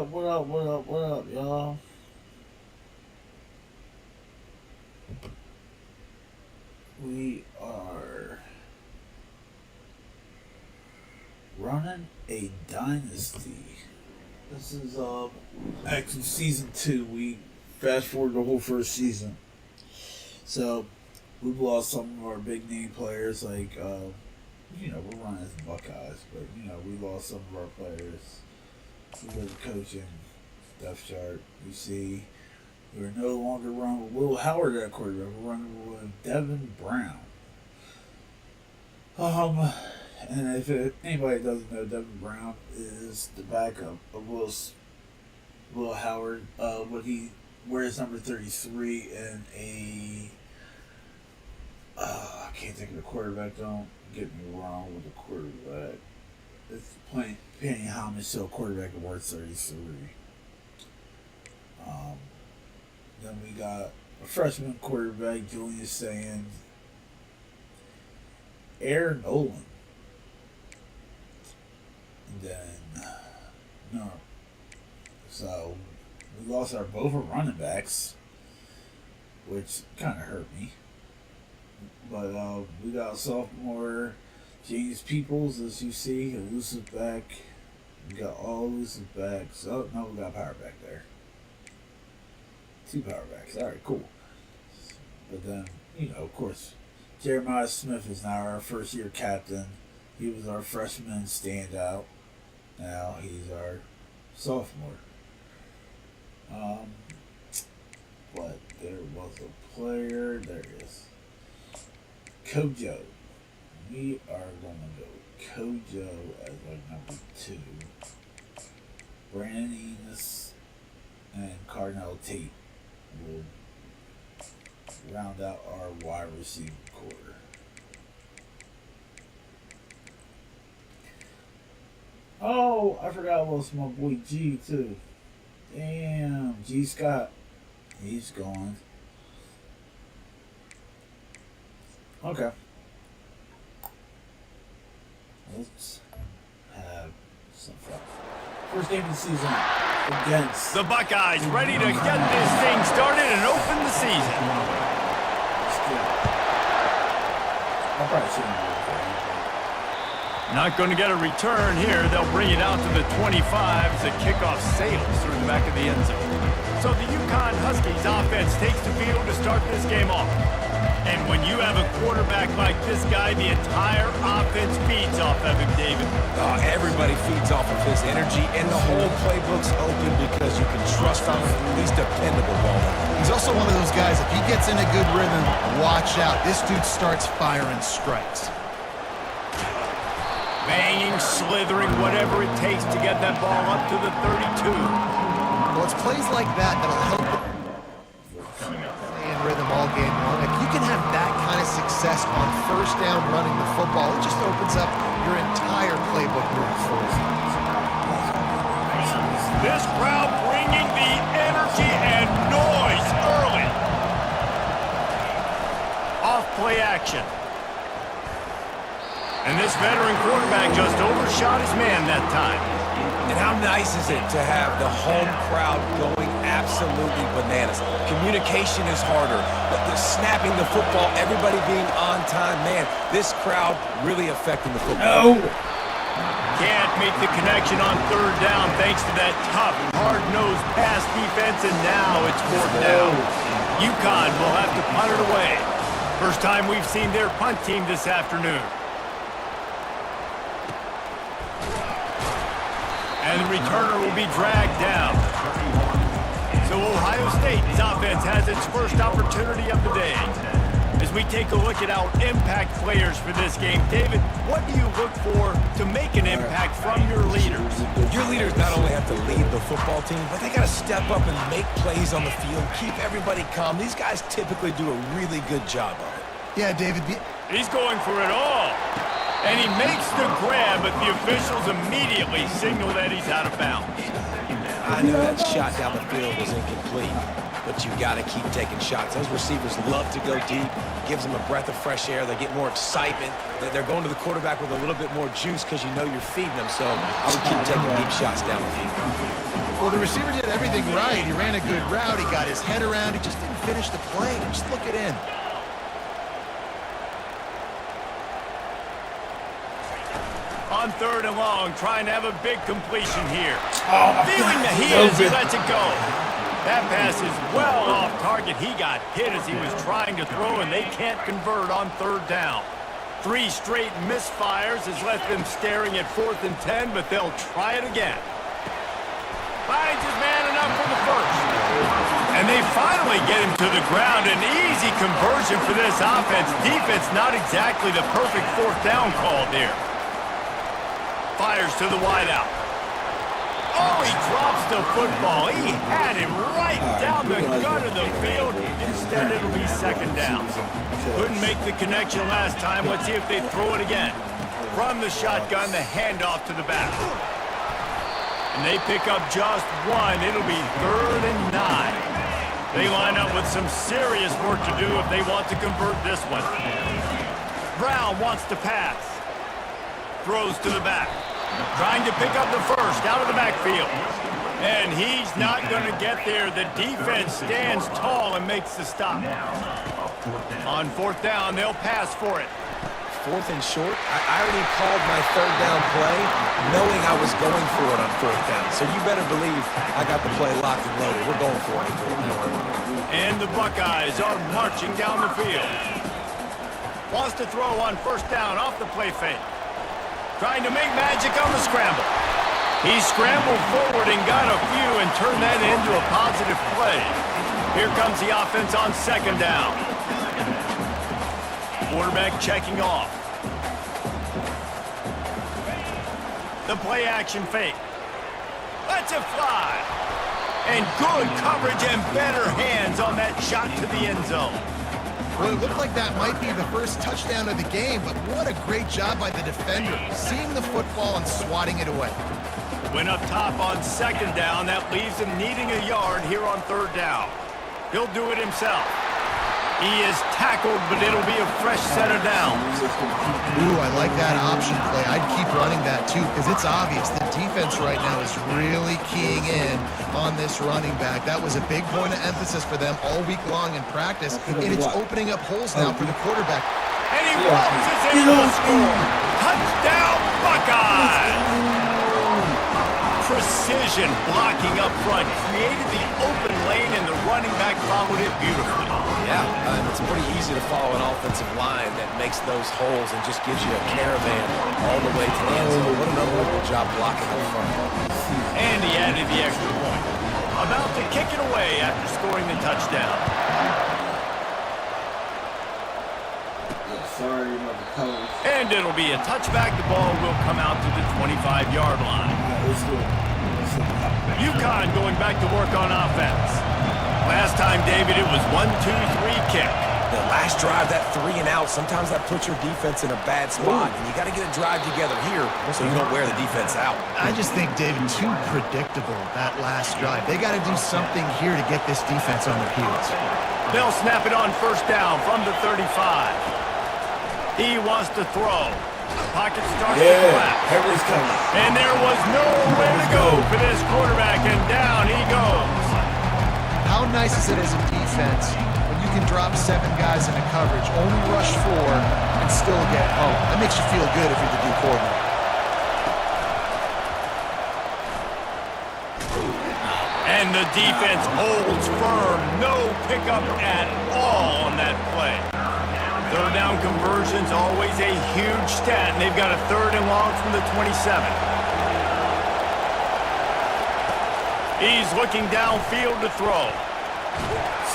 up? What up? What up? What up, y'all? We are running a dynasty. This is actually season 2. We fast forward the whole first season. So we've lost some of our big name players, like we're running as the Buckeyes, but we lost some of our players. We go to coaching depth chart. You see, we're no longer running with Will Howard at quarterback. We're running with Devin Brown. And if anybody doesn't know, Devin Brown is the backup of Will Howard. He wears number 33 in a. I can't think of the quarterback. Don't get me wrong with the quarterback. It's paying homage to a quarterback that wears 33. Then we got a freshman quarterback, Julian Sands, Aaron Nolan. And then, no. So, we lost both our running backs, which kind of hurt me. But we got a sophomore, James Peoples, as you see, elusive back. We got all elusive backs. Oh, no, we got a power back there. 2 power backs. All right, cool. But then, of course, Jeremiah Smith is now our first-year captain. He was our freshman standout. Now he's our sophomore. But there was a player. There he is. Kojo. We are going to go Kojo as our number 2. Brandon Enos and Cardinal Tate will round out our wide receiver core. Oh, I forgot about my boy G too. Damn, G Scott. He's gone. Okay. Let's have some fun. First game of the season against the Buckeyes, ready to get this thing started and open the season. I'll probably see him. Not going to get a return here. They'll bring it out to the 25 as the kickoff sails through the back of the end zone. So the UConn Huskies offense takes the field to start this game off. And when you have a quarterback like this guy, the entire offense feeds off of him, David. Everybody feeds off of his energy, and the whole playbook's open because you can trust on him. He's dependable, ball. He's also one of those guys, if he gets in a good rhythm, watch out. This dude starts firing strikes. Banging, slithering, whatever it takes to get that ball up to the 32. Well, it's plays like that that'll help him stay in rhythm all game long. If you can have that kind of success on first down running the football, it just opens up your entire playbook moving forward. This crowd bringing the energy and noise early. Off play action. And this veteran quarterback just overshot his man that time. And how nice is it to have the home crowd going absolutely bananas? Communication is harder, but the snapping the football, everybody being on time, man, this crowd really affecting the football. No. Can't make the connection on third down thanks to that tough, hard-nosed pass defense, and now it's fourth down. UConn will have to punt it away. First time we've seen their punt team this afternoon. And the returner will be dragged down. So Ohio State's offense has its first opportunity of the day. As we take a look at our impact players for this game, David, what do you look for to make an impact from your leaders? Your leaders not only have to lead the football team, but they got to step up and make plays on the field, keep everybody calm. These guys typically do a really good job of it. Yeah, David. He's going for it all. And he makes the grab, but the officials immediately signal that he's out of bounds. I know that shot down the field was incomplete, but you got to keep taking shots. Those receivers love to go deep. Gives them a breath of fresh air. They get more excitement. They're going to the quarterback with a little bit more juice because you know you're feeding them. So I would keep taking deep shots down the field. Well, the receiver did everything right. He ran a good route. He got his head around. He just didn't finish the play. Just look it in. On 3rd and long, trying to have a big completion here. Oh, Feeling the heat as he lets it go. That pass is well off target. He got hit as he was trying to throw, and they can't convert on 3rd down. 3 straight misfires has left them staring at 4th and 10, but they'll try it again. Finds his man enough for the first. And they finally get him to the ground. An easy conversion for this offense. Defense not exactly the perfect 4th down call there. Fires to the wideout. Oh, he drops the football. He had him right down the gut of the field. Instead, it'll be 2nd down. Couldn't make the connection last time. Let's see if they throw it again. From the shotgun, the handoff to the back. And they pick up just 1. It'll be 3rd and 9. They line up with some serious work to do if they want to convert this one. Brown wants to pass. Throws to the back. Trying to pick up the first out of the backfield. And he's not going to get there. The defense stands tall and makes the stop. On 4th down, they'll pass for it. 4th and short. I already called my 3rd down play knowing I was going for it on 4th down. So you better believe I got the play locked and loaded. We're going for it. And the Buckeyes are marching down the field. Wants to throw on 1st down off the play fake. Trying to make magic on the scramble. He scrambled forward and got a few and turned that into a positive play. Here comes the offense on 2nd down. Quarterback checking off. The play action fake. Lets it fly. And good coverage and better hands on that shot to the end zone. Well, it looked like that might be the first touchdown of the game, but what a great job by the defender, seeing the football and swatting it away. Went up top on 2nd down. That leaves him needing a yard here on 3rd down. He'll do it himself. He is tackled, but it'll be a fresh set of downs. Ooh, I like that option play. I'd keep running that too, because it's obvious the defense right now is really keying in on this running back. That was a big point of emphasis for them all week long in practice, and it's opening up holes now for the quarterback. And he waltzes into the score. Touchdown, Buckeyes! Precision blocking up front created the open lane, and the running back followed it beautifully. Yeah, it's pretty easy to follow an offensive line that makes those holes and just gives you a caravan all the way to the end zone. What an unbelievable job blocking up front. And he added the extra point. About to kick it away after scoring the touchdown. Sorry about the colors. And it'll be a touchback. The ball will come out to the 25-yard line. UConn going back to work on offense. Last time, David, it was 1-2-3 kick. The last drive, that 3 and out, sometimes that puts your defense in a bad spot. And you got to get a drive together here so you don't wear the defense out. I just think, David, too predictable, that last drive. They got to do something here to get this defense on their heels. They'll snap it on 1st down from the 35. He wants to throw. Pocket starts to collapse. Henry's coming. And there was nowhere to go for this quarterback, and down he goes. How nice is it as a defense when you can drop 7 guys into coverage, only rush 4, and still get home? That makes you feel good if you're the D coordinator. And the defense holds firm. No pickup at all on that play. 3rd down conversions, always a huge stat, and they've got a 3rd and long from the 27. He's looking downfield to throw.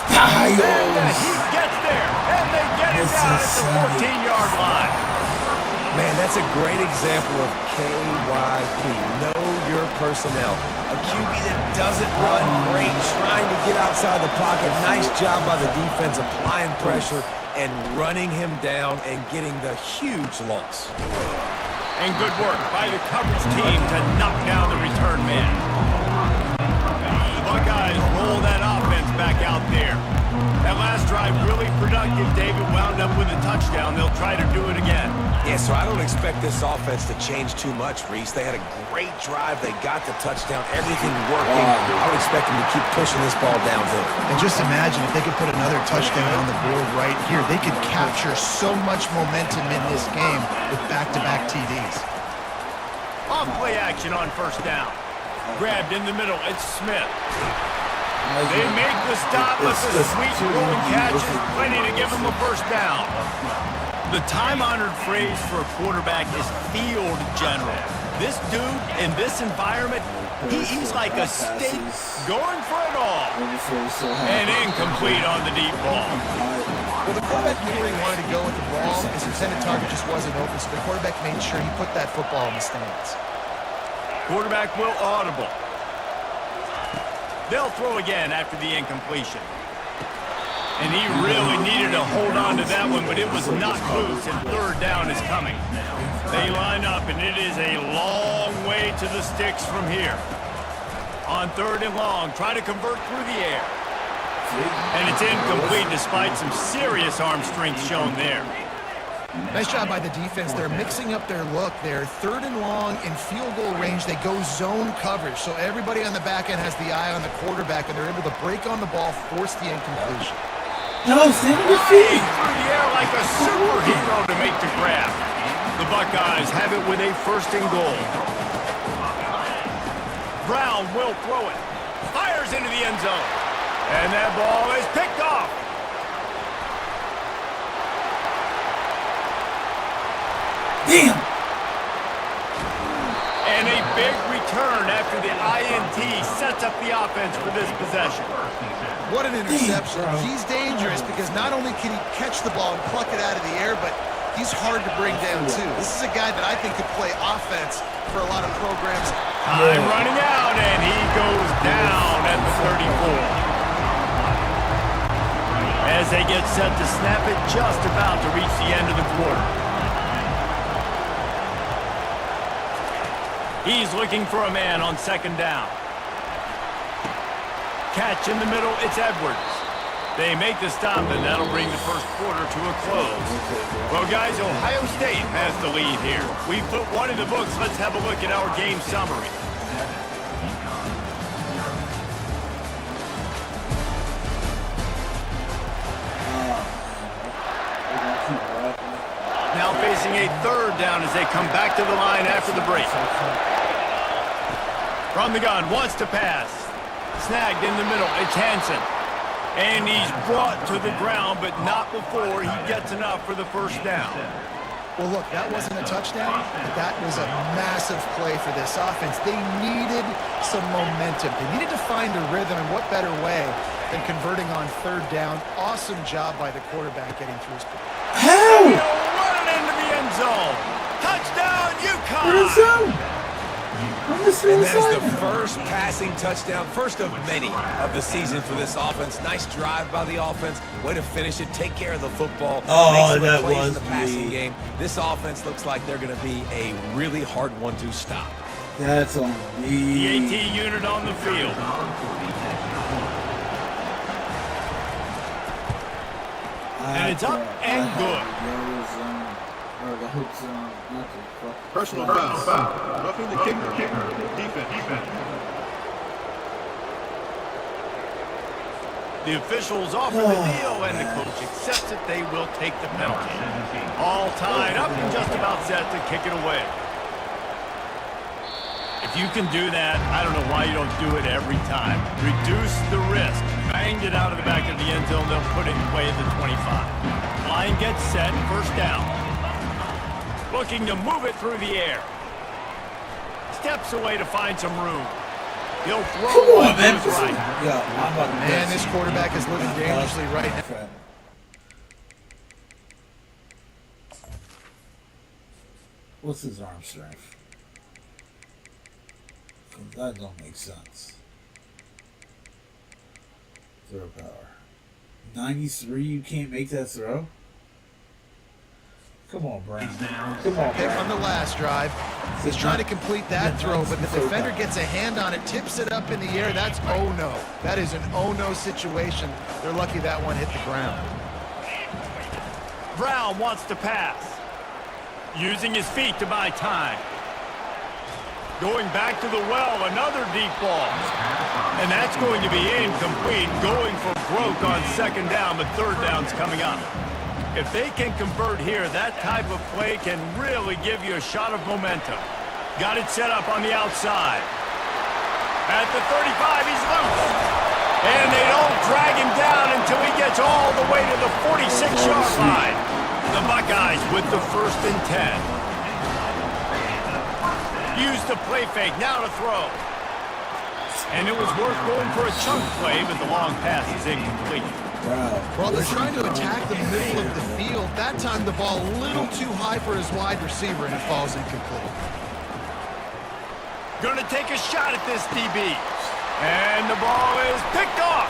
Styles! And he gets there, and they get it down at the 14-yard line. Man, that's a great example of KYP. Know your personnel. A QB that doesn't run great, trying to get outside the pocket. Nice job by the defense applying pressure and running him down and getting the huge loss. And good work by the coverage team to knock down the return man. The Buckeyes roll that offense back out there. That last drive really productive. David wound up with a touchdown. They'll try to do it again. Yeah, so I don't expect this offense to change too much, Reese. They had a great drive. They got the touchdown. Everything working. I would expect them to keep pushing this ball downhill. And just imagine if they could put another touchdown on the board right here. They could capture so much momentum in this game with back-to-back TDs. Off play action on first down. Grabbed in the middle. It's Smith. They make the stop, but the sweet rolling catch is plenty to give them a first down. The time-honored phrase for a quarterback is field general. This dude, in this environment, he's like a steak going for it all. And incomplete on the deep ball. Well, the quarterback knew where he wanted to go with the ball. His intended target just wasn't open, so the quarterback made sure he put that football in the stands. Quarterback will audible. They'll throw again after the incompletion. And he really needed to hold on to that one, but it was knocked loose, and third down is coming. They line up, and it is a long way to the sticks from here. On third and long, try to convert through the air. And it's incomplete despite some serious arm strength shown there. Nice job by the defense. They're mixing up their look there. Third and long in field goal range. They go zone coverage. So everybody on the back end has the eye on the quarterback, and they're able to break on the ball, force the incompletion. No, stand with feet. Through the air like a superhero to make the grab. The Buckeyes have it with a first and goal. Brown will throw it. Fires into the end zone. And that ball is picked off. Damn! And a big return after the INT sets up the offense for this possession. What an interception. He's dangerous because not only can he catch the ball and pluck it out of the air, but he's hard to bring down too. This is a guy that I think could play offense for a lot of programs. Time running out, and he goes down at the 34. As they get set to snap it, just about to reach the end of the quarter. He's looking for a man on second down. Catch in the middle, it's Edwards. They make the stop, and that'll bring the first quarter to a close. Well, guys, Ohio State has the lead here. We put one in the books. Let's have a look at our game summary. Now facing a third down as they come back to the line after the break. From the gun, wants to pass. Snagged in the middle, it's Hansen. And he's brought to the ground, but not before he gets enough for the first down. Well, look, that wasn't a touchdown, but that was a massive play for this offense. They needed some momentum. They needed to find a rhythm, and what better way than converting on third down. Awesome job by the quarterback getting through his play. How? Running into the end zone. Touchdown, UConn! What is that? And that is the first passing touchdown, first of many of the season for this offense. Nice drive by the offense. Way to finish it. Take care of the football. Oh, Make that plays was in the passing me. game. This offense looks like they're going to be a really hard one to stop. That's on The me. AT unit on the field. And it's up and good. Personal foul. Roughing the kicker. Defense. The officials offer the deal, and the coach accepts it. They will take the penalty. All tied up and just about set to kick it away. If you can do that, I don't know why you don't do it every time. Reduce the risk. Banged it out of the back of the end zone. They'll put it in play at the 25. Line gets set. First down. Looking to move it through the air. Steps away to find some room. He'll throw one to his right. Man, this quarterback is living dangerously right now. What's his arm strength? That don't make sense. Throw power. 93, you can't make that throw? Come on, Brown. Come on, Pick Brown. on the last drive. He's trying to complete that throw, but the defender gets a hand on it, tips it up in the air. That's oh no. That is an oh no situation. They're lucky that one hit the ground. Brown wants to pass. Using his feet to buy time. Going back to the well, another deep ball. And that's going to be incomplete. Going for broke on second down, but third down's coming up. If they can convert here, that type of play can really give you a shot of momentum. Got it set up on the outside. At the 35, he's loose. And they don't drag him down until he gets all the way to the 46-yard line. The Buckeyes with the 1st and 10. Use the play fake, now to throw. And it was worth going for a chunk play, but the long pass is incomplete. Well, they're trying to attack the middle of the field. That time the ball a little too high for his wide receiver, and it falls incomplete. Gonna take a shot at this DB. And the ball is picked off.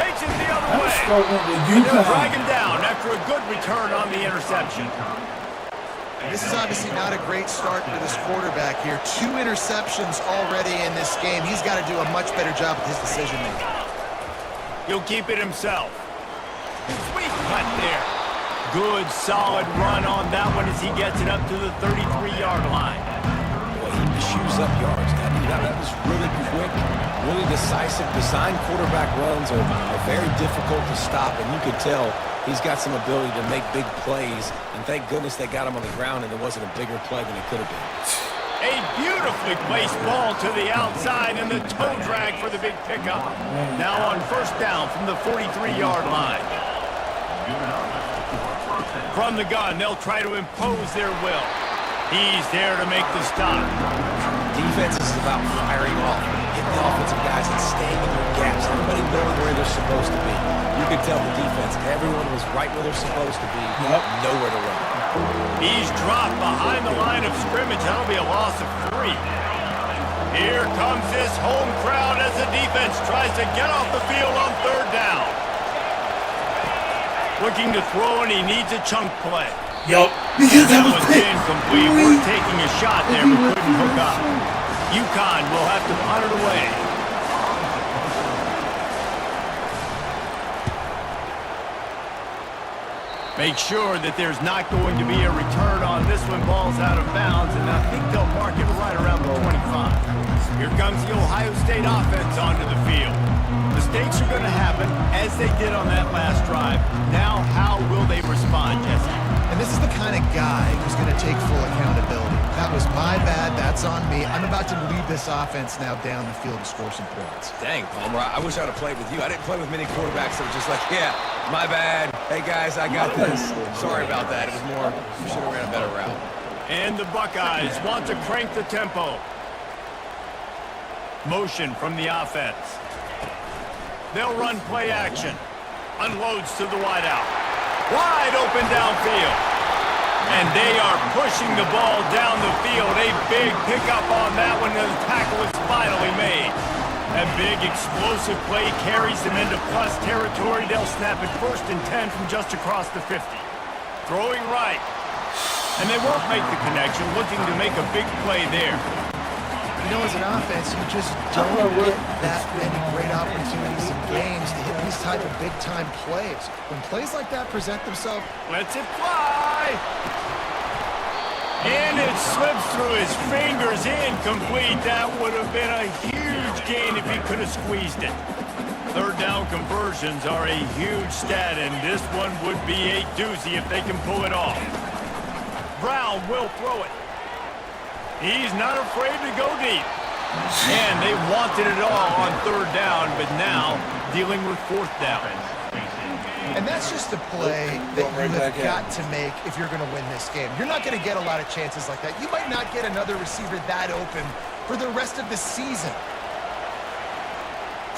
Takes it the other way. And they'll drag him down after a good return on the interception. This is obviously not a great start for this quarterback here. 2 interceptions already in this game. He's got to do a much better job with his decision-making. He'll keep it himself. Sweet cut there. Good, solid run on that one as he gets it up to the 33-yard line. Boy, he chews up yards. That was really quick, really decisive. Design quarterback runs are very difficult to stop, and you could tell he's got some ability to make big plays, and thank goodness they got him on the ground and it wasn't a bigger play than it could have been. A beautifully placed ball to the outside and the toe drag for the big pickup. Now on 1st down from the 43-yard line. From the gun, they'll try to impose their will. He's there to make the stop. Defense is about firing off, hitting the offensive guys and staying in their gaps. Everybody knowing where they're supposed to be. You can tell the defense, everyone was right where they're supposed to be, nowhere to run. He's dropped behind the line of scrimmage. That'll be a loss of 3. Here comes this home crowd as the defense tries to get off the field on 3rd down. Looking to throw, and he needs a chunk play. Yup. Because that was incomplete. We're taking a shot there, but couldn't hook up. UConn will have to punt it away. Make sure that there's not going to be a return on this one. Ball's out of bounds, and I think they'll mark it right around the 25. Here comes the Ohio State offense onto the field. Mistakes are going to happen, as they did on that last drive. Now, how will they respond, Jesse? And this is the kind of guy who's going to take full accountability. That was my bad. That's on me. I'm about to lead this offense now down the field to score some points. Dang, Palmer, I wish I would have played with you. I didn't play with many quarterbacks that were just like, yeah, my bad. Hey, guys, I got this. Sorry about that. It was more, you should have ran a better route. And the Buckeyes want to crank the tempo. Motion from the offense. They'll run play action. Unloads to the wideout. Wide open downfield. And they are pushing the ball down the field. A big pickup on that one, and the tackle is finally made. That big explosive play carries them into plus territory. They'll snap it 1st and 10 from just across the 50. Throwing right. And they won't make the connection, looking to make a big play there. You know, as an offense, you just don't get that many great opportunities in games to hit these type of big-time plays. When plays like that present themselves, lets it fly. And it slips through his fingers, incomplete. That would have been a huge gain if he could have squeezed it. 3rd down conversions are a huge stat, and this one would be a doozy if they can pull it off. Brown will throw it. He's not afraid to go deep. And they wanted it all on 3rd down, but now dealing with 4th down. and that's just a play that you have got to make if you're going to win this game. You're not going to get a lot of chances like that. You might not get another receiver that open for the rest of the season.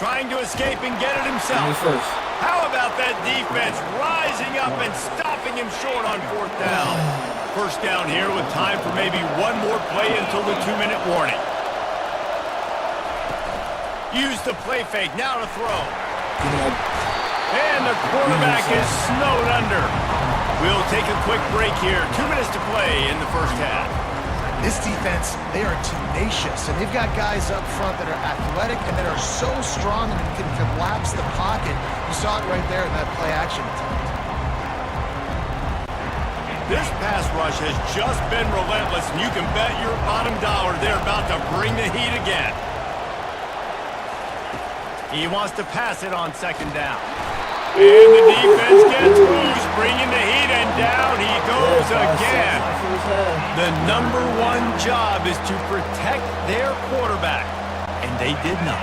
Trying to escape and get it himself. How about that defense rising up and stopping him short on 4th down? 1st down here with time for maybe one more play until the 2-minute warning. Use the play fake, now to throw. And the quarterback is snowed under. We'll take a quick break here. 2 minutes to play in the first half. This defense, they are tenacious, and they've got guys up front that are athletic and that are so strong and can collapse the pocket. You saw it right there in that play action. This pass rush has just been relentless, and you can bet your bottom dollar they're about to bring the heat again. He wants to pass it on second down. And the defense gets loose, bringing the heat, and down he goes again. The number one job is to protect their quarterback, and they did not.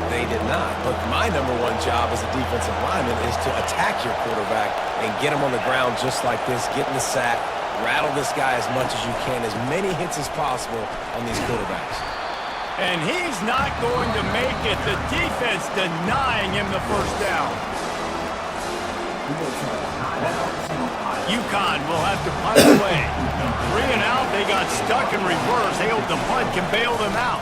They did not. But my number one job as a defensive lineman is to attack your quarterback and get him on the ground just like this, get in the sack, rattle this guy as much as you can, as many hits as possible on these quarterbacks. And he's not going to make it. The defense denying him the first down. UConn will have to punt away. 3 and out, they got stuck in reverse. They hope the punt can bail them out.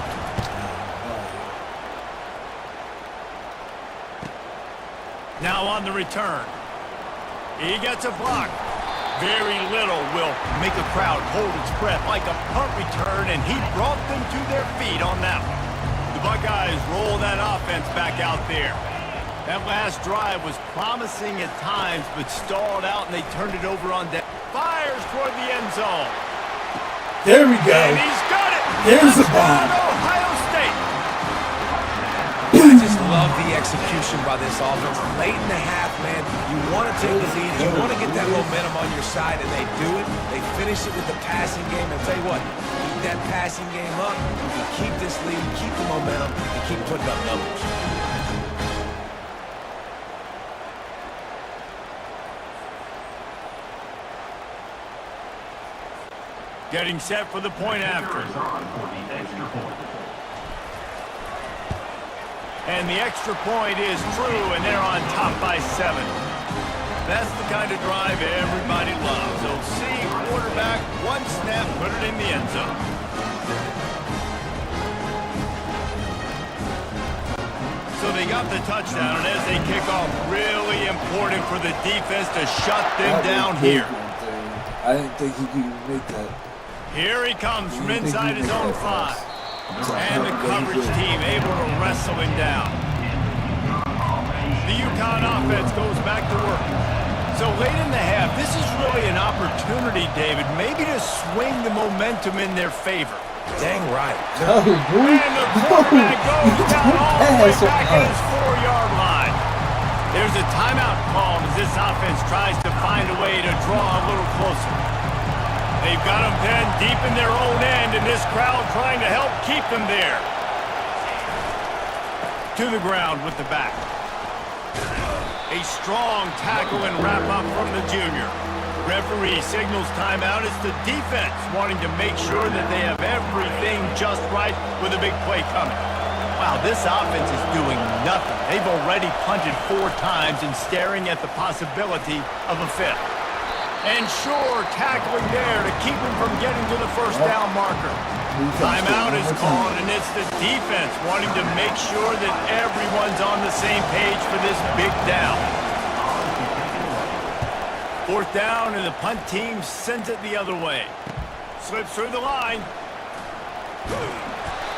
Now on the return. He gets a block. Very little will make a crowd hold its breath like a punt return, and he brought them to their feet on that one. The Buckeyes roll that offense back out there. That last drive was promising at times, but stalled out, and they turned it over on down. Fires toward the end zone. There we go. And he's got it. There's the Touchdown, bomb. Ohio State. I just love the execution by this offense. Late in the half, man, you want to take the lead. You want to get that momentum on your side, and they do it. They finish it with the passing game. And tell you what, keep that passing game up. You keep this lead, keep the momentum, and keep putting up numbers. Getting set for the point after. And the extra point is true, and they're on top by 7. That's the kind of drive everybody loves. They'll see quarterback, one snap, put it in the end zone. So they got the touchdown, and as they kick off, really important for the defense to shut them down here. I didn't think he could make that. Here he comes from inside his own 5. And the coverage team able to wrestle him down. The UConn offense goes back to work. So late in the half, this is really an opportunity, David, maybe to swing the momentum in their favor. Dang right. No, And the quarterback goes down all the way back at his 4-yard line. There's a timeout called as this offense tries to find a way to draw a little closer. They've got them pinned deep in their own end, and this crowd trying to help keep them there. To the ground with the back. A strong tackle and wrap-up from the junior. Referee signals timeout. It's the defense wanting to make sure that they have everything just right with a big play coming. Wow, this offense is doing nothing. They've already punted 4 times and staring at the possibility of a 5th. And sure, tackling there to keep him from getting to the first down marker. Timeout is called, and it's the defense wanting to make sure that everyone's on the same page for this big down. 4th down, and the punt team sends it the other way. Slips through the line.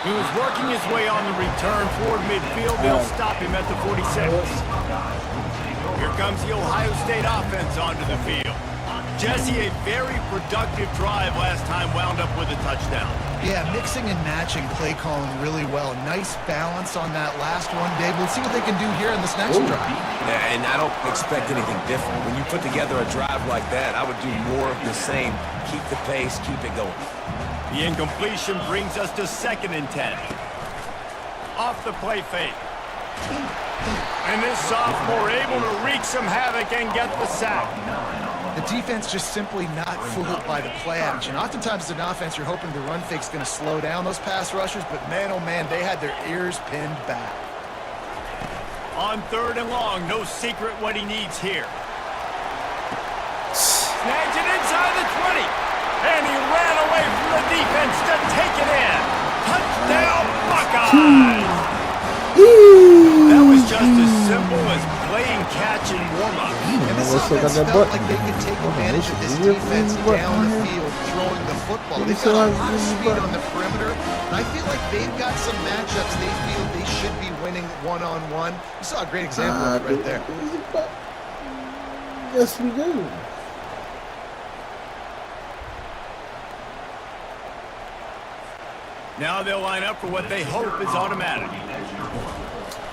He was working his way on the return toward midfield. They'll stop him at the 46. Here comes the Ohio State offense onto the field. Jesse, a very productive drive last time, wound up with a touchdown. Yeah, mixing and matching play calling really well. Nice balance on that last one, Dave. We'll see what they can do here in this next drive. Yeah, and I don't expect anything different. When you put together a drive like that, I would do more of the same. Keep the pace, keep it going. The incompletion brings us to 2nd and 10. Off the play fake. And this sophomore able to wreak some havoc and get the sack. The defense just simply not fooled by the play action. Oftentimes, as an offense, you're hoping the run fake's going to slow down those pass rushers, but man, oh man, they had their ears pinned back. On 3rd and long, no secret what he needs here. Snags it inside the 20. And he ran away from the defense to take it in. Touchdown, Buckeyes! That was just as simple as playing catch and warm-up. And this offense felt like they could take advantage of this defense down the field, throwing the football. They've got a lot of speed on the perimeter, and I feel like they've got some matchups they feel they should be winning one-on-one. You saw a great example of it right there. Yes, we do. Now they'll line up for what they hope is automatic.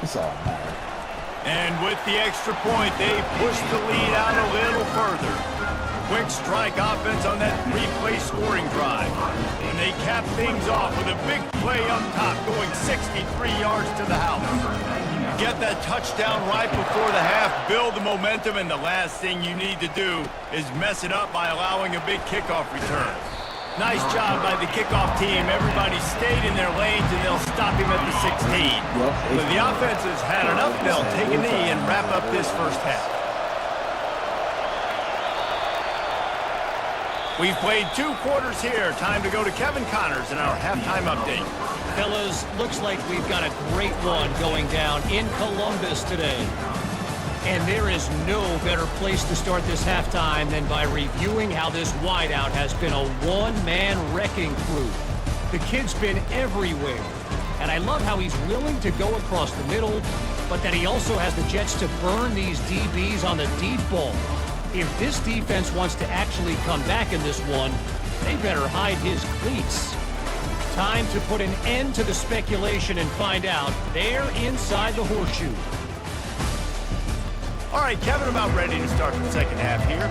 It's automatic. And with the extra point, they push the lead out a little further. Quick strike offense on that three-play scoring drive. And they cap things off with a big play up top, going 63 yards to the house. Get that touchdown right before the half, build the momentum, and the last thing you need to do is mess it up by allowing a big kickoff return. Nice job by the kickoff team. Everybody stayed in their lanes, and they'll stop him at the 16. So the offense has had enough. They'll take a knee and wrap up this first half. We've played 2 quarters here. Time to go to Kevin Connors in our halftime update. Fellas, looks like we've got a great one going down in Columbus today. And there is no better place to start this halftime than by reviewing how this wideout has been a one-man wrecking crew. The kid's been everywhere. And I love how he's willing to go across the middle, but that he also has the jets to burn these DBs on the deep ball. If this defense wants to actually come back in this one, they better hide his cleats. Time to put an end to the speculation and find out. They're inside the horseshoe. All right, Kevin, about ready to start the second half here.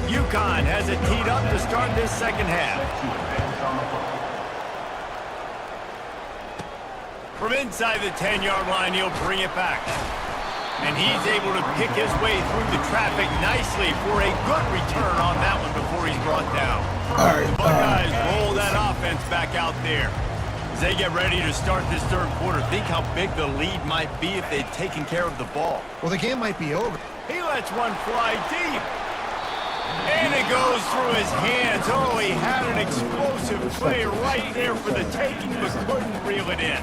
UConn has it teed up to start this second half. From inside the 10-yard line, he'll bring it back. And he's able to pick his way through the traffic nicely for a good return on that one before he's brought down. The Buckeyes roll that offense back out there. As they get ready to start this third quarter, think how big the lead might be if they'd taken care of the ball. Well, the game might be over. He lets one fly deep. And it goes through his hands. Oh, he had an explosive play right there for the taking, but couldn't reel it in.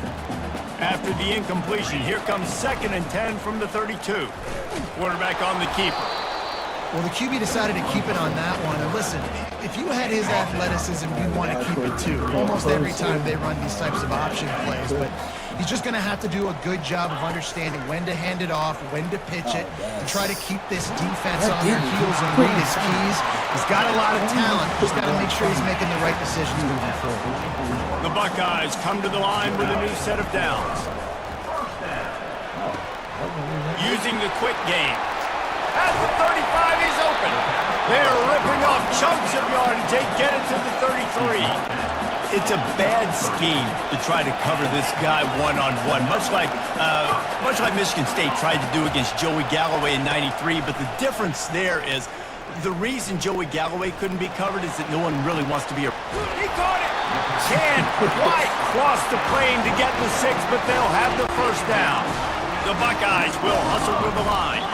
After the incompletion, here comes 2nd and 10 from the 32. Quarterback on the keeper. Well, the QB decided to keep it on that one. And listen, if you had his athleticism, you'd want to keep it too. Almost every time they run these types of option plays. But he's just going to have to do a good job of understanding when to hand it off, when to pitch it, and try to keep this defense on their heels and read his keys. He's got a lot of talent. Just got to make sure he's making the right decisions moving forward. The Buckeyes come to the line with a new set of downs. Using the quick game. At the 35, he's open. They're ripping off chunks of yardage. They get it to the 33. It's a bad scheme to try to cover this guy one-on-one, much like Michigan State tried to do against Joey Galloway in '93. But the difference there is the reason Joey Galloway couldn't be covered is that no one really wants to be a... He caught it! Can't quite cross the plane to get the 6, but they'll have the first down. The Buckeyes will hustle to the line.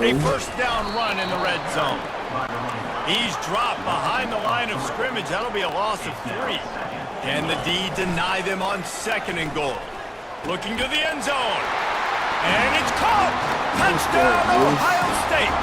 A first down run in the red zone. He's dropped behind the line of scrimmage. That'll be a loss of 3. Can the D deny them on 2nd and goal? Looking to the end zone. And it's caught. Touchdown, Ohio State.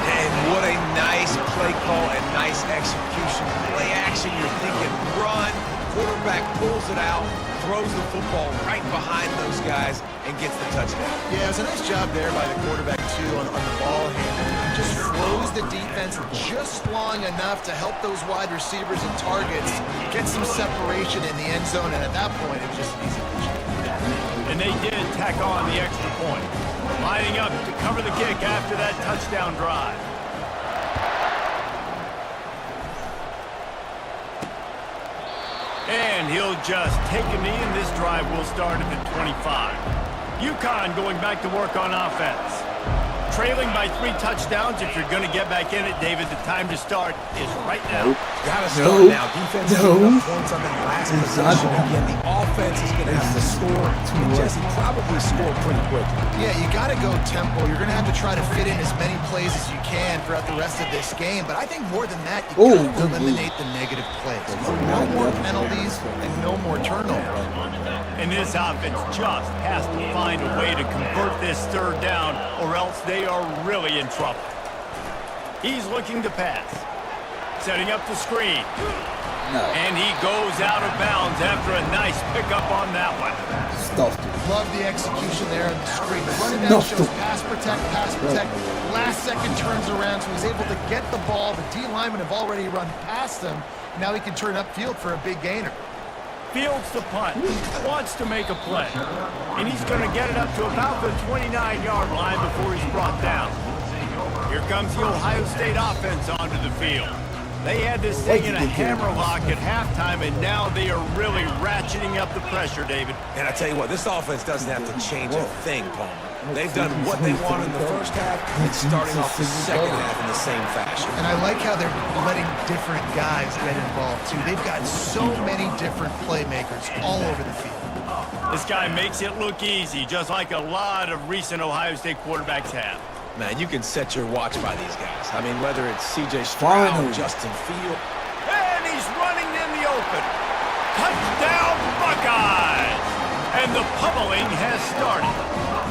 And what a nice play call and nice execution. Play action, you're thinking run. Quarterback pulls it out, throws the football right behind those guys, and gets the touchdown. Yeah, it was a nice job there by the quarterback, too, on the ball handling. Just froze the defense just long enough to help those wide receivers and targets get some separation in the end zone, and at that point, it was just an easy pitch. And they did tack on the extra point, lining up to cover the kick after that touchdown drive. And he'll just take a knee, and this drive will start at the 25. UConn going back to work on offense. trailing by 3 touchdowns. If you're going to get back in it, David, the time to start is right now. Gotta start now. Defense is giving up points on that last possession. Again, the offense is going to have to score. And Jesse probably score pretty quick. Yeah, you got to go tempo. You're going to have to try to fit in as many plays as you can throughout the rest of this game. But I think more than that, you got to eliminate the negative plays. No more penalties and no more turnovers. And this offense just has to find a way to convert this 3rd down, or else they are really in trouble. He's looking to pass. Setting up the screen. No. And he goes out of bounds after a nice pickup on that one. Stuffed it. Love the execution there on the screen. The running back shows pass protect, pass protect. Last second turns around, so he's able to get the ball. The D linemen have already run past him. Now he can turn upfield for a big gainer. Fields the punt, wants to make a play, and he's going to get it up to about the 29-yard line before he's brought down. Here comes the Ohio State offense onto the field. They had this thing in a hammerlock at halftime, and now they are really ratcheting up the pressure, David. And I tell you what, this offense doesn't have to change a thing, Palmer. They've done what they wanted in the first half and starting off the second half in the same fashion. And I like how they're letting different guys get involved, too. They've got so many different playmakers all over the field. This guy makes it look easy, just like a lot of recent Ohio State quarterbacks have. Man, you can set your watch by these guys. I mean, whether it's C.J. Stroud or Justin Fields. And he's running in the open. Touchdown, Buckeyes! And the pummeling has started.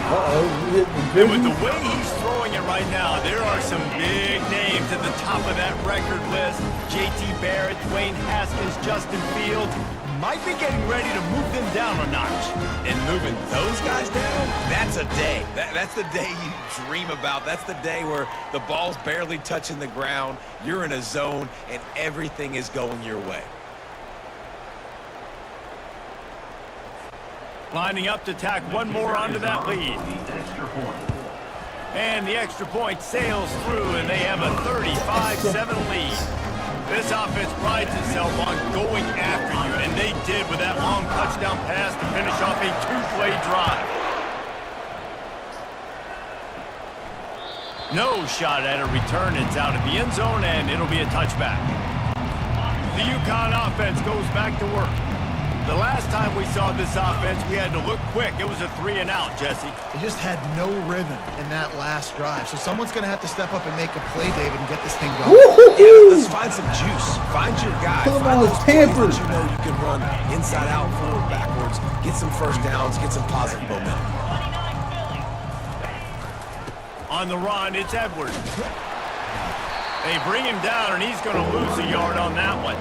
And with the way he's throwing it right now, there are some big names at the top of that record list. J.T. Barrett, Dwayne Haskins, Justin Fields might be getting ready to move them down a notch. And moving those guys down, that's a day. That's the day you dream about. That's the day where the ball's barely touching the ground, you're in a zone, and everything is going your way. Lining up to tack one more onto that lead. And the extra point sails through, and they have a 35-7 lead. This offense prides itself on going after you, and they did with that long touchdown pass to finish off a 2-play drive. No shot at a return. It's out of the end zone, and it'll be a touchback. The UConn offense goes back to work. The last time we saw this offense, we had to look quick. It was a 3-and-out, Jesse. They just had no rhythm in that last drive. So someone's going to have to step up and make a play, David, and get this thing going. Yeah, let's find some juice. Find your guy. Come find on, those plays Tampa. that you know you can run inside out, forward, backwards, get some first downs, get some positive momentum. On the run, it's Edwards. They bring him down, and he's going to lose a yard on that one.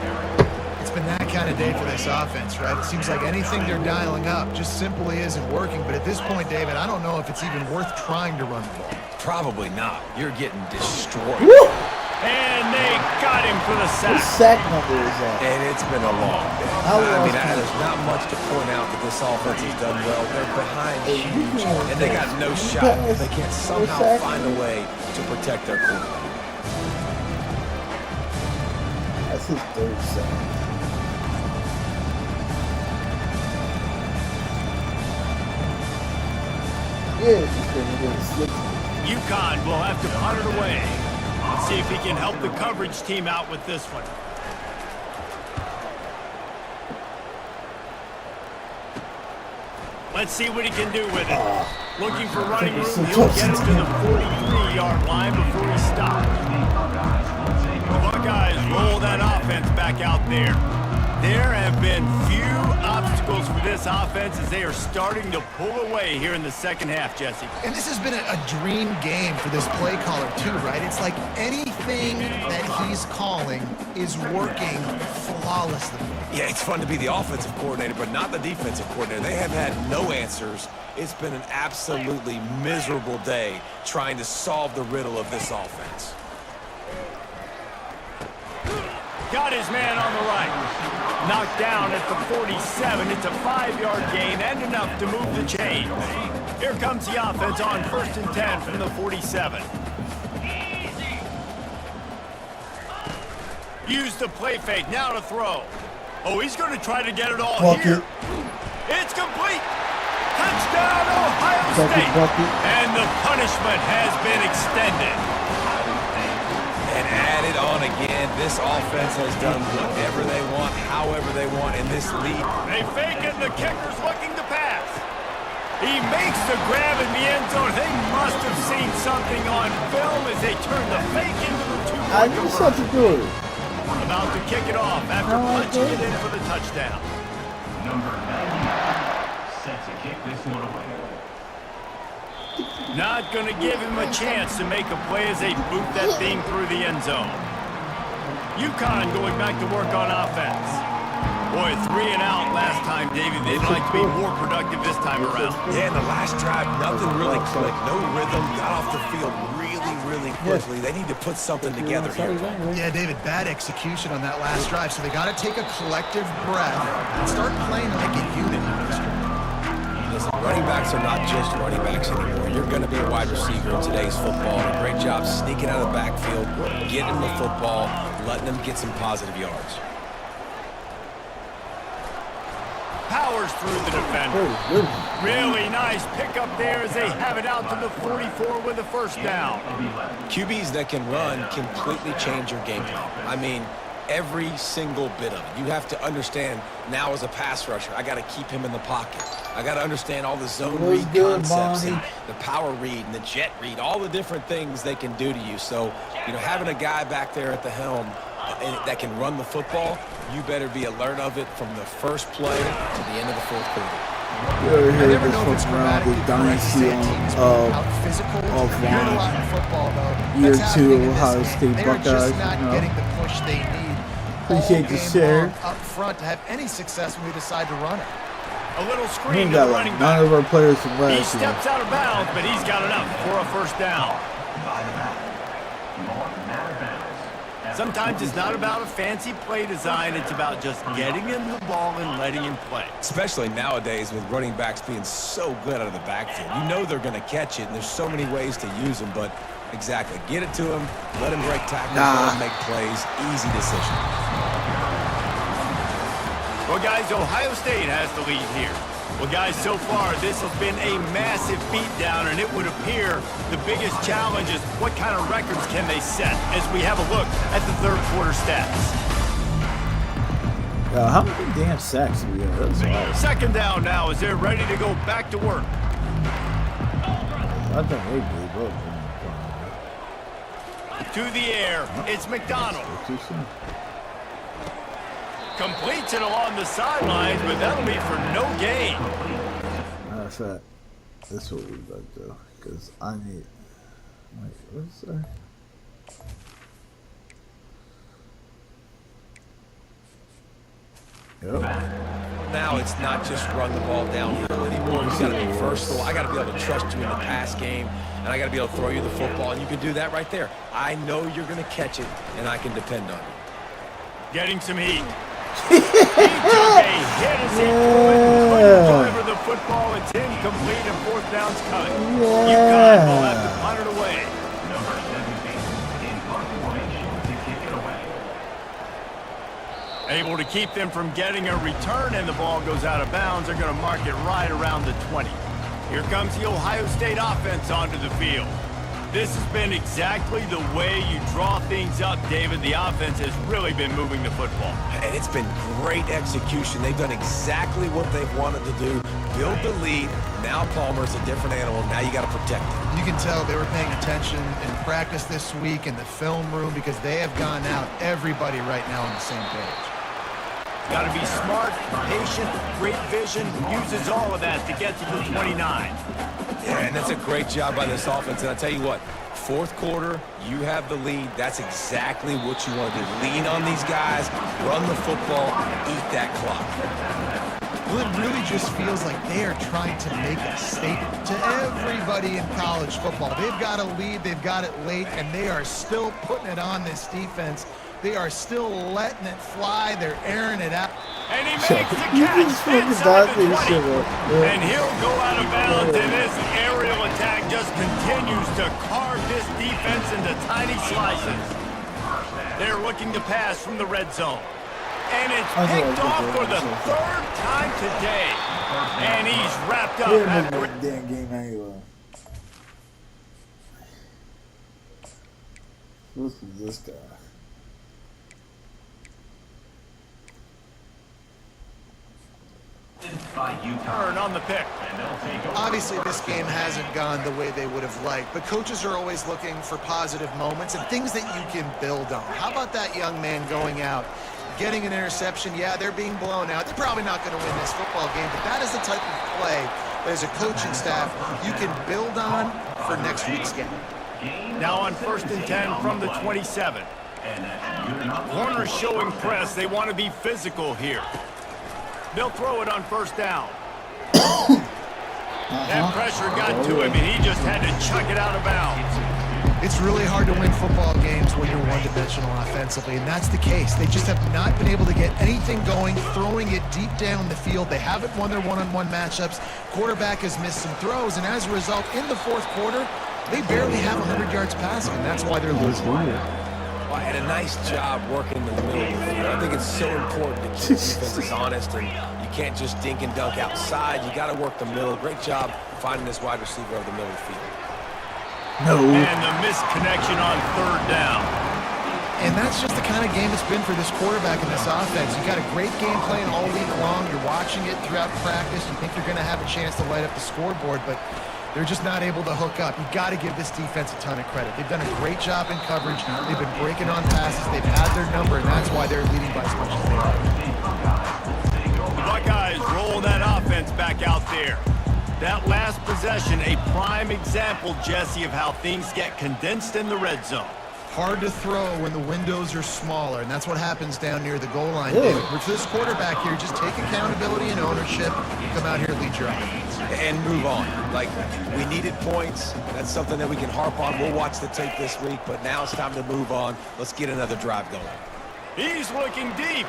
It's been that kind of day for this offense, right? It seems like anything they're dialing up just simply isn't working. But at this point, David, I don't know if it's even worth trying to run the ball. Probably not. You're getting destroyed. Woo! And they got him for the What sack. sack number is that? And it's been a long day. There's not much to point out that this offense has done well. They're behind huge, and they got no shot. They can't somehow find a way to protect their quarterback. That's his 3rd sack. Yeah, he's gonna get a slip. UConn will have to punt it away. Let's see if he can help the coverage team out with this one. Let's see what he can do with it. Looking for running room. He'll get it to the 43-yard line before he stops. The Buckeyes roll that offense back out there. There have been few obstacles for this offense as they are starting to pull away here in the second half, Jesse. And this has been a dream game for this play caller, too, right? It's like anything that he's calling is working flawlessly. Yeah, it's fun to be the offensive coordinator, but not the defensive coordinator. They have had no answers. It's been an absolutely miserable day trying to solve the riddle of this offense. Got his man on the right. Knocked down at the 47. It's a 5-yard gain and enough to move the chains. Here comes the offense on 1st and 10 from the 47. Use the play fake. Now to throw. Oh, he's going to try to get it all here. It's complete. Touchdown. Touchdown, Ohio State. And the punishment has been extended. And added on again, this offense has done whatever they want, however they want in this lead. They fake it, the kicker's looking to pass. He makes the grab in the end zone. They must have seen something on film as they turn the fake into the two-point I knew something good. About to kick it off after punching it in for the touchdown. Number 99 set to kick this one away. Not going to give him a chance to make a play as they boot that thing through the end zone. UConn going back to work on offense. Boy, 3 and out last time, David. They'd like to be more productive this time around. Yeah, in the last drive, nothing really clicked. No rhythm. Got off the field really quickly. They need to put something together here. Yeah, David, bad execution on that last drive, so they got to take a collective breath and start playing like a unit. Listen, running backs are not just running backs anymore. You're going to be a wide receiver in today's football. A great job sneaking out of the backfield, getting the football, letting them get some positive yards. Powers through the defender. Really nice pickup there as they have it out to the 44 with a first down. QBs that can run completely change your game plan. I mean, every single bit of it. You have to understand now as a pass rusher, I got to keep him in the pocket. I got to understand all the zone read concepts and the power read and the jet read, all the different things they can do to you. So, you know, having a guy back there at the helm that can run the football, you better be alert of it from the first play to the end of the fourth quarter. You ever hear this from around the Dynasty of year 2 Ohio State Buckeyes? Getting the push they need. Appreciate the share. Up front to have any success when we decide to run it. A little We screen ain't to got the like running none back. of our players from He last year. steps out of bounds, but he's got enough for a first down. Sometimes it's not about a fancy play design. It's about just getting him the ball and letting him play. Especially nowadays with running backs being so good out of the backfield. You know they're going to catch it, and there's so many ways to use them, but exactly. Get it to him, let him break tackles, let him make plays. Easy decision. Well, guys, Ohio State has the lead here. Well, guys, so far, this has been a massive beatdown, and it would appear the biggest challenge is what kind of records can they set as we have a look at the third quarter stats. How many damn sacks do we have? That's wild. Second down now as they're ready to go back to work. I think they gave up. To the air, it's McDonald. Too soon. Completes it along the sidelines, but that'll be for no gain. Matter of fact, that's what we got to do. Because I need. Wait, what's that? Yep. Now it's not just run the ball downhill anymore. You got to be versatile. I got to be able to trust you in the pass game, and I got to be able to throw you the football, and you can do that right there. I know you're going to catch it, and I can depend on you. Getting some heat. He took a hit as he couldn't deliver the football. It's incomplete and fourth down's coming. UConn will have to punt it away. Number 17 in punt formation to kick it away. Able to keep them from getting a return, and the ball goes out of bounds. They're going to mark it right around the 20. Here comes the Ohio State offense onto the field. This has been exactly the way you draw things up, David. The offense has really been moving the football. And it's been great execution. They've done exactly what they've wanted to do. Build the lead. Now Palmer's a different animal. Now you got to protect it. You can tell they were paying attention in practice this week in the film room because they have gone out, everybody right now on the same page. Got to be smart, patient, great vision, uses all of that to get to the 29. Yeah, and that's a great job by this offense. And I tell you what, fourth quarter, you have the lead. That's exactly what you want to do. Lean on these guys, run the football, eat that clock. Well, it really just feels like they are trying to make a statement to everybody in college football. They've got a lead, they've got it late, and they are still putting it on this defense. They are still letting it fly. They're airing it out. And he makes the catch inside the 20. And he'll go out of bounds, and this aerial attack just continues to carve this defense into tiny slices. They're looking to pass from the red zone. And it's picked off for the third time today. And he's wrapped up. He didn't win that damn game anyway. Look at this guy. Turn on the pick. Obviously, this game hasn't gone the way they would have liked, but coaches are always looking for positive moments and things that you can build on. How about that young man going out, getting an interception? Yeah, they're being blown out. They're probably not going to win this football game, but that is the type of play that as a coaching staff you can build on for next week's game. Now on 1st and 10 from the 27. Corners showing press. They want to be physical here. They'll throw it on 1st down. That pressure got to him, and he just had to chuck it out of bounds. It's really hard to win football games when you're one-dimensional offensively, and that's the case. They just have not been able to get anything going, throwing it deep down the field. They haven't won their one-on-one matchups. Quarterback has missed some throws, and as a result, in the 4th quarter, they barely have 100 yards passing, and that's why they're losing. Well, and a nice job working the middle of the field. I think it's so important to keep defenses honest, and you can't just dink and dunk outside. You got to work the middle. Great job finding this wide receiver over the middle of the field. No. And the missed connection on 3rd down. And that's just the kind of game it's been for this quarterback and this offense. You got a great game plan all week long. You're watching it throughout practice. You think you're going to have a chance to light up the scoreboard, but they're just not able to hook up. You got to give this defense a ton of credit. They've done a great job in coverage. They've been breaking on passes. They've had their number, and that's why they're leading by as much as they are. The Buckeyes roll that offense back out there. That last possession, a prime example, Jesse, of how things get condensed in the red zone. Hard to throw when the windows are smaller, and that's what happens down near the goal line, David. For this quarterback here, just take accountability and ownership. Come out here, lead your offense. And move on. Like, we needed points. That's something that we can harp on. We'll watch the tape this week, but now it's time to move on. Let's get another drive going. He's looking deep.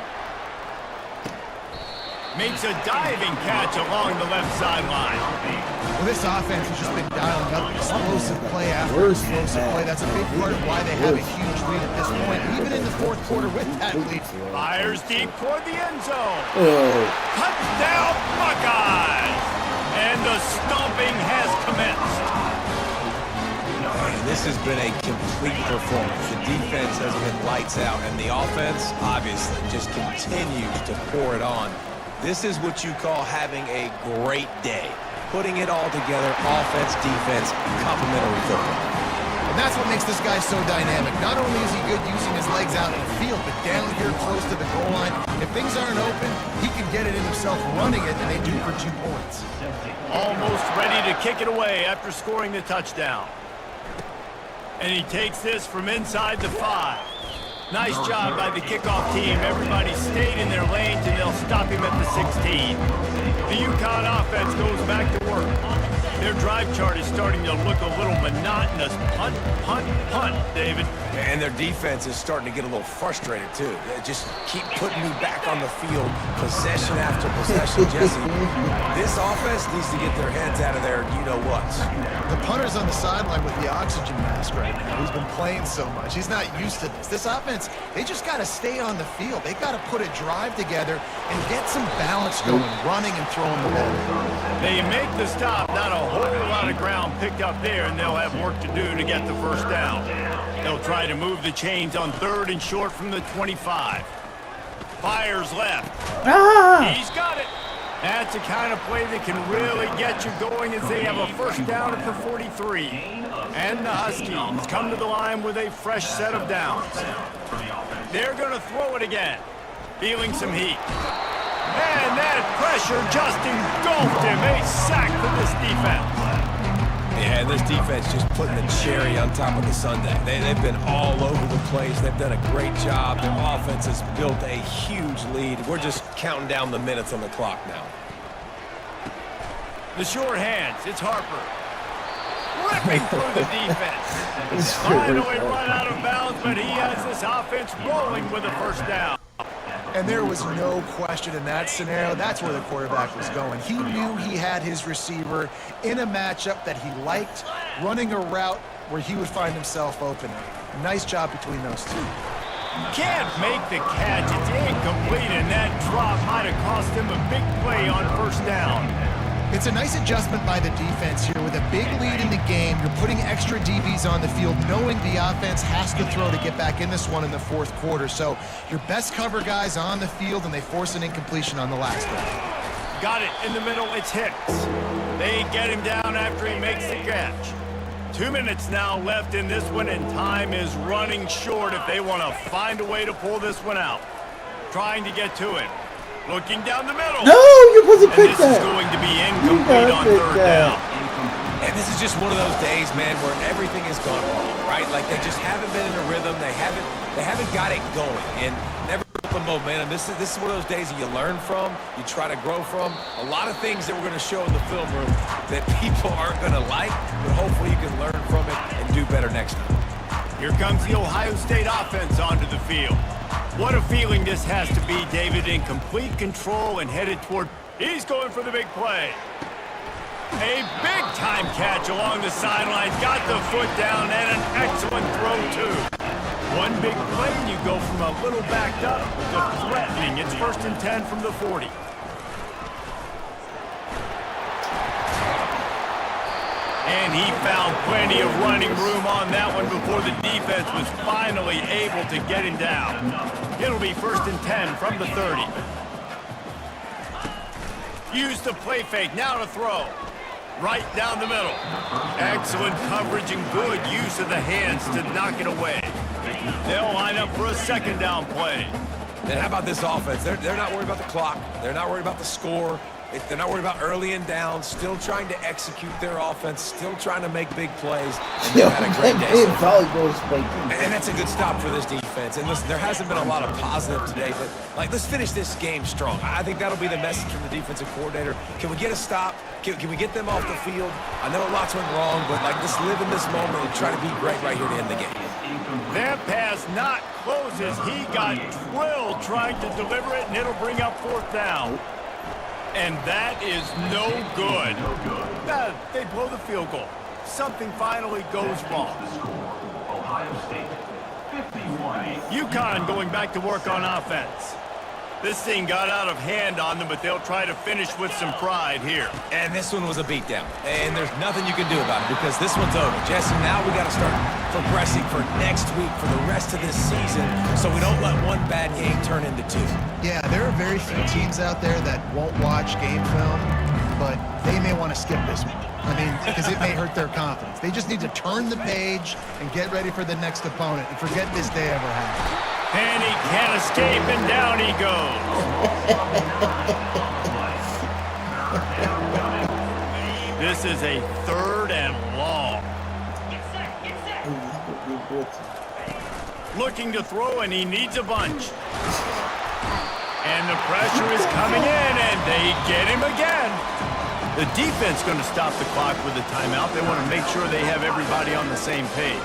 Makes a diving catch along the left sideline. Well, this offense has just been dialing up explosive play after explosive play. That's a big part of why they have a huge lead at this point, even in the 4th quarter with that lead. Fires deep toward the end zone. Oh. Touchdown, Buckeyes! And the stomping has commenced. This has been a complete performance. The defense has been lights out, and the offense, obviously, just continues to pour it on. This is what you call having a great day. Putting it all together, offense, defense, complementary football. And that's what makes this guy so dynamic. Not only is he good using his legs out in the field, but down here close to the goal line, if things aren't open, he can get it in himself running it, and they do for 2 points. Almost ready to kick it away after scoring the touchdown. And he takes this from inside the 5. Nice job by the kickoff team. Everybody stayed in their lanes, and they'll stop him at the 16. The UConn offense goes back to work. Their drive chart is starting to look a little monotonous. Punt, punt, punt, David. And their defense is starting to get a little frustrated, too. They just keep putting me back on the field, possession after possession, Jesse. This offense needs to get their heads out of there, you-know-what. The punter's on the sideline with the oxygen mask right now. He's been playing so much. He's not used to this. This offense, they just got to stay on the field. They've got to put a drive together and get some balance going, running and throwing the ball. They make the stop. Not a whole lot of ground picked up there, and they'll have work to do to get the 1st down. They'll try to move the chains on 3rd and short from the 25. Fires left. He's got it. That's the kind of play that can really get you going as they have a 1st down at the 43. And the Huskies come to the line with a fresh set of downs. They're going to throw it again. Feeling some heat. And that pressure just engulfed him. A sack for this defense. Yeah, and this defense just putting the cherry on top of the sundae. They've been all over the place. They've done a great job. Their offense has built a huge lead. We're just counting down the minutes on the clock now. The short hands. It's Harper. Ripping through the defense. Finally run out of bounds, but he has this offense rolling with a 1st down. And there was no question in that scenario. That's where the quarterback was going. He knew he had his receiver in a matchup that he liked, running a route where he would find himself open. Nice job between those two. Can't make the catch. It's incomplete, and that drop might have cost him a big play on first down. It's a nice adjustment by the defense here. With a big lead in the game, you're putting extra DBs on the field, knowing the offense has to throw to get back in this one in the fourth quarter. So your best cover guys on the field, and they force an incompletion on the last one. Got it in the middle. It's Hicks. They get him down after he makes the catch. 2 minutes now left in this one, and time is running short if they want to find a way to pull this one out. Trying to get to it. Looking down the middle. No, you're supposed to pick this that. is going to be incomplete on third down. And this is just one of those days, man, where everything has gone wrong, right? Like they just haven't been in a rhythm. They haven't got it going, and never the momentum. This is one of those days that you learn from, you try to grow from. A lot of things that we're going to show in the film room that people aren't going to like, but hopefully you can learn from it and do better next time. Here comes the Ohio State offense onto the field. What a feeling this has to be, David, in complete control and headed toward... He's going for the big play. A big-time catch along the sidelines. Got the foot down and an excellent throw, too. One big play and you go from a little backed up to threatening. It's 1st and 10 from the 40. And he found plenty of running room on that one before the defense was finally able to get him down. It'll be 1st and 10 from the 30. Use the play fake, now to throw. Right down the middle. Excellent coverage and good use of the hands to knock it away. They'll line up for a 2nd down play. And how about this offense? They're not worried about the clock. They're not worried about the score. They're not worried about early and down. Still trying to execute their offense. Still trying to make big plays. And they've had a great day. And that's a good stop for this defense. And listen, there hasn't been a lot of positive today, but like, let's finish this game strong. I think that'll be the message from the defensive coordinator. Can we get a stop? Can we get them off the field? I know lots went wrong, but like, let's live in this moment and try to be great right here to end the game. That pass not closes. He got drilled trying to deliver it, and it'll bring up 4th down. And that is no good. They blow the field goal. Something finally goes wrong. Ohio State, 51. UConn going back to work on offense. This thing got out of hand on them, but they'll try to finish with some pride here. And this one was a beatdown. And there's nothing you can do about it because this one's over. Jesse, now we got to start progressing for next week, for the rest of this season, so we don't let one bad game turn into 2. Yeah, there are very few teams out there that won't watch game film, but they may want to skip this one. I mean, because it may hurt their confidence. They just need to turn the page and get ready for the next opponent and forget this day ever happened. And he can't escape, and down he goes. This is a 3rd and long. Looking to throw, and he needs a bunch. And the pressure is coming in, and they get him again. The defense going to stop the clock with a timeout. They want to make sure they have everybody on the same page.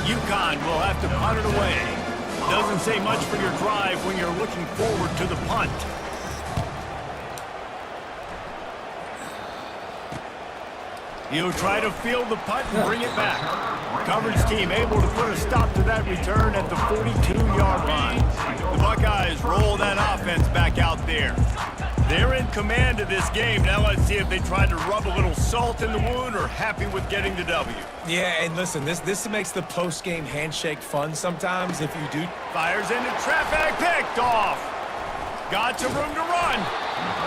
UConn will have to punt it away. Doesn't say much for your drive when you're looking forward to the punt. He'll try to field the punt and bring it back. Coverage team able to put a stop to that return at the 42-yard line. The Buckeyes roll that offense back out there. They're in command of this game. Now let's see if they try to rub a little salt in the wound or happy with getting the W. Yeah, and listen, this makes the post-game handshake fun sometimes if you do. Fires into traffic, picked off. Got some room to run.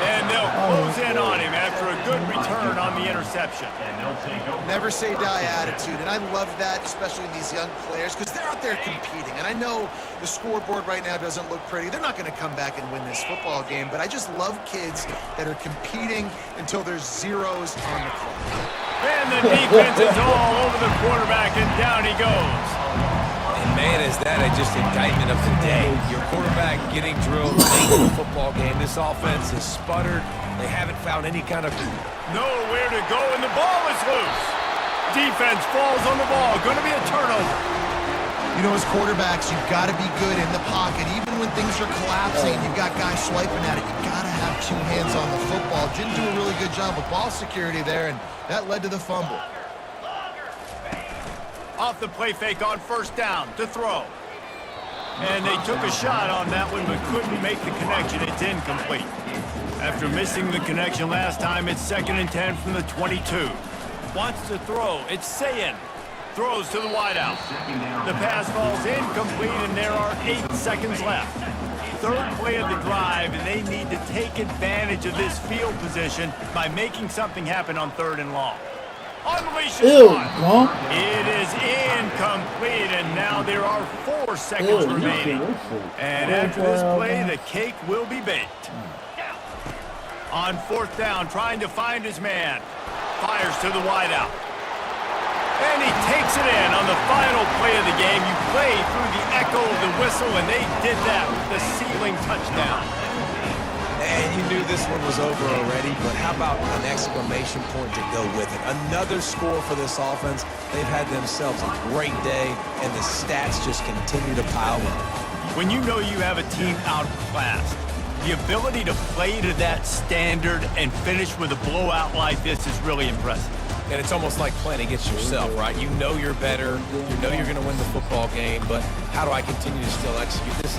And they'll close in on him after a good return on the interception. Never say die attitude, and I love that, especially in these young players, because they're out there competing. And I know the scoreboard right now doesn't look pretty. They're not going to come back and win this football game, but I just love kids that are competing until there's zeros on the clock. And the defense is all over the quarterback, and down he goes. And man, is that just indictment of the day. Your quarterback getting drilled late in the football game. This offense is sputtered. They haven't found any kind of... Nowhere to go, and the ball is loose. Defense falls on the ball. Going to be a turnover. You know, as quarterbacks, you've got to be good in the pocket. Even when things are collapsing, you've got guys swiping at it. You've got to have 2 hands on the football. Didn't do a really good job with ball security there, and that led to the fumble. Off the play fake on 1st down to throw. And they took a shot on that one, but couldn't make the connection. It's incomplete. After missing the connection last time, it's 2nd and 10 from the 22. Wants to throw. It's Sayin. Throws to the wideout. The pass falls incomplete, and there are 8 seconds left. 3rd play of the drive, and they need to take advantage of this field position by making something happen on 3rd and long. Unleashes one. It is incomplete, and now there are 4 seconds remaining. And after this play, the cake will be baked. On 4th down, trying to find his man. Fires to the wideout. And he takes it in on the final play of the game. You play through the echo of the whistle, and they did that with the ceiling touchdown. And you knew this one was over already, but how about an exclamation point to go with it? Another score for this offense. They've had themselves a great day, and the stats just continue to pile up. When you know you have a team outclassed, the ability to play to that standard and finish with a blowout like this is really impressive. And it's almost like playing against yourself, right? You know you're better. You know you're going to win the football game, but how do I continue to still execute this?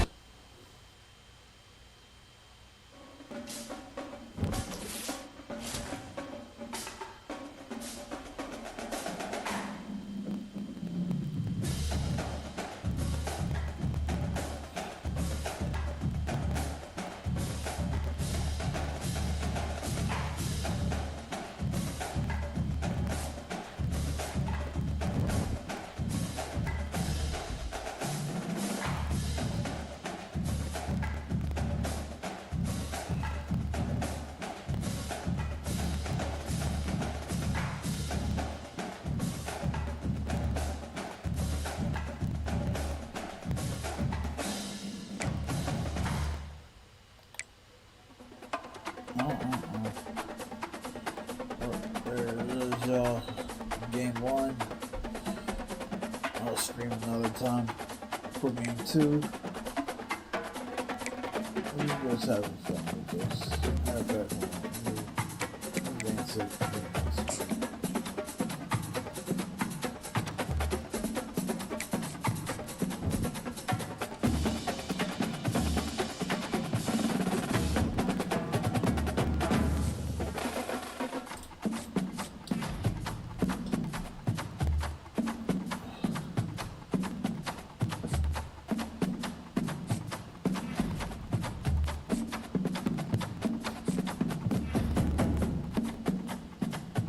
Game 1. I'll stream another time for game 2. We just having fun with this. Matter of fact, we'll advance it.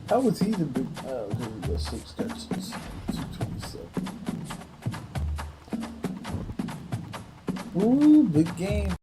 How was he the big? Oh, here we go. 6 catches, 227. Ooh, big game.